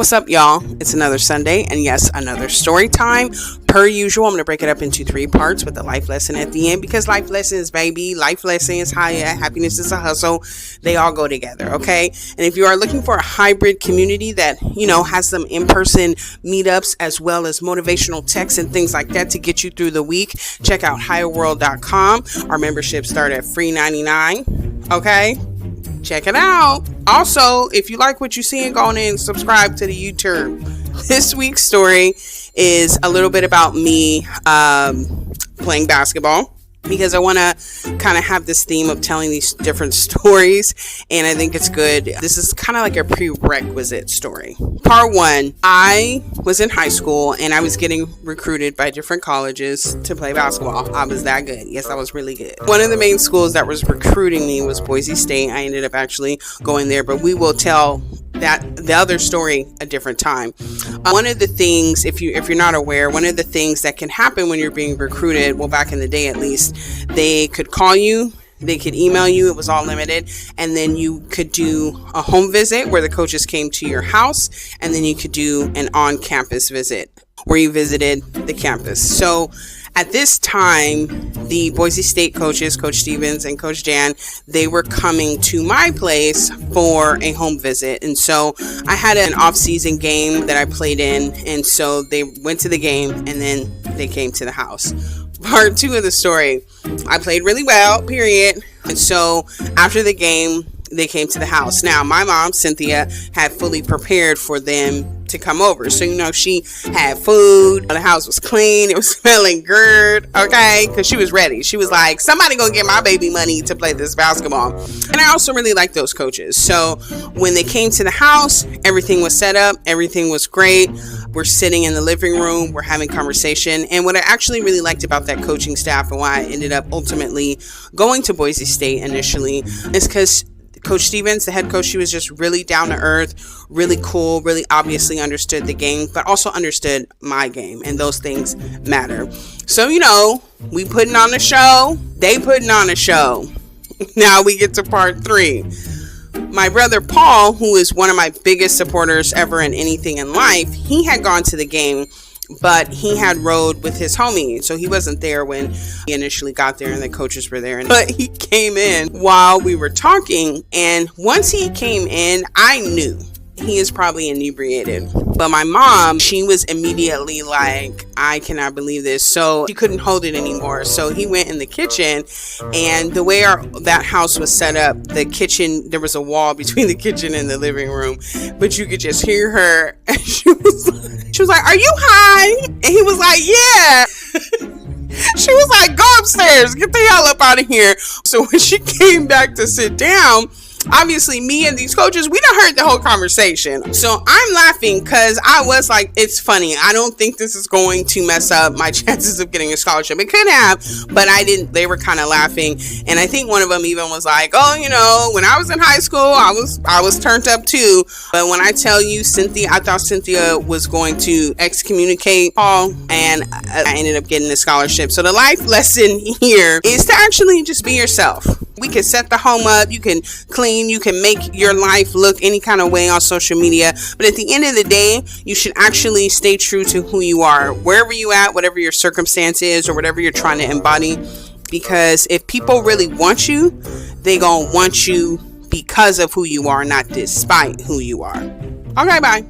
What's up, y'all? It's another Sunday, and yes, another story time. Per usual, I'm going to break it up into 3 parts with a life lesson at the end, because life lessons, baby, life lessons, happiness is a hustle. They all go together, okay? And if you are looking for a hybrid community that, has some in-person meetups as well as motivational texts and things like that to get you through the week, check out higherworld.com. Our memberships start at free $99, okay? Check it out. Also, if you like what you see, go on and subscribe to the YouTube. This week's story is a little bit about me playing basketball, because I want to kind of have this theme of telling these different stories, and I think it's good. This is kind of like a prerequisite story. Part 1, I was in high school and I was getting recruited by different colleges to play basketball. I was that good. Yes, I was really good. One of the main schools that was recruiting me was Boise State. I ended up actually going there, but we will tell the other story a different time. One of the things, if you're not aware, one of the things that can happen when you're being recruited, well, back in the day at least, they could call you, they could email you, it was all limited, and then you could do a home visit where the coaches came to your house, and then you could do an on-campus visit where you visited the campus. So at this time, the Boise State coaches, Coach Stevens and Coach Dan, they were coming to my place for a home visit. And so I had an off-season game that I played in. And so they went to the game and then they came to the house. Part 2 of the story, I played really well, period. And so after the game, they came to the house. Now, my mom, Cynthia, had fully prepared for them to come over. So, she had food. The house was clean. It was smelling good. Okay. Because she was ready. She was like, somebody gonna get my baby money to play this basketball. And I also really like those coaches. So when they came to the house, everything was set up. Everything was great. We're sitting in the living room. We're having conversation. And what I actually really liked about that coaching staff and why I ended up ultimately going to Boise State initially is because Coach Stevens, the head coach, she was just really down to earth, really cool, really obviously understood the game, but also understood my game, and those things matter. So, we putting on a show, they putting on a show. Now we get to part 3. My brother Paul, who is one of my biggest supporters ever in anything in life, he had gone to the game, but he had rode with his homie, so he wasn't there when he initially got there and the coaches were there. But he came in while we were talking, and once he came in, I knew he is probably inebriated. But my mom, she was immediately like, I cannot believe this. So she couldn't hold it anymore. So he went in the kitchen, and the way that house was set up, the kitchen, there was a wall between the kitchen and the living room, but you could just hear her. And she was like, are you high? And he was like, yeah. She was like, go upstairs, get the hell up out of here. So when she came back to sit down, obviously me and these coaches, we done heard the whole conversation. So I'm laughing because I was like, it's funny. I don't think this is going to mess up my chances of getting a scholarship. It could have, but I didn't. They were kind of laughing. And I think one of them even was like, oh, when I was in high school, I was turned up too. But when I tell you, Cynthia, I thought Cynthia was going to excommunicate Paul, and I ended up getting a scholarship. So the life lesson here is to actually just be yourself. We can set the home up, you can clean, you can make your life look any kind of way on social media, but at the end of the day, you should actually stay true to who you are, wherever you at, whatever your circumstance is, or whatever you're trying to embody. Because if people really want you, they gonna want you because of who you are, not despite who you are. Okay, bye.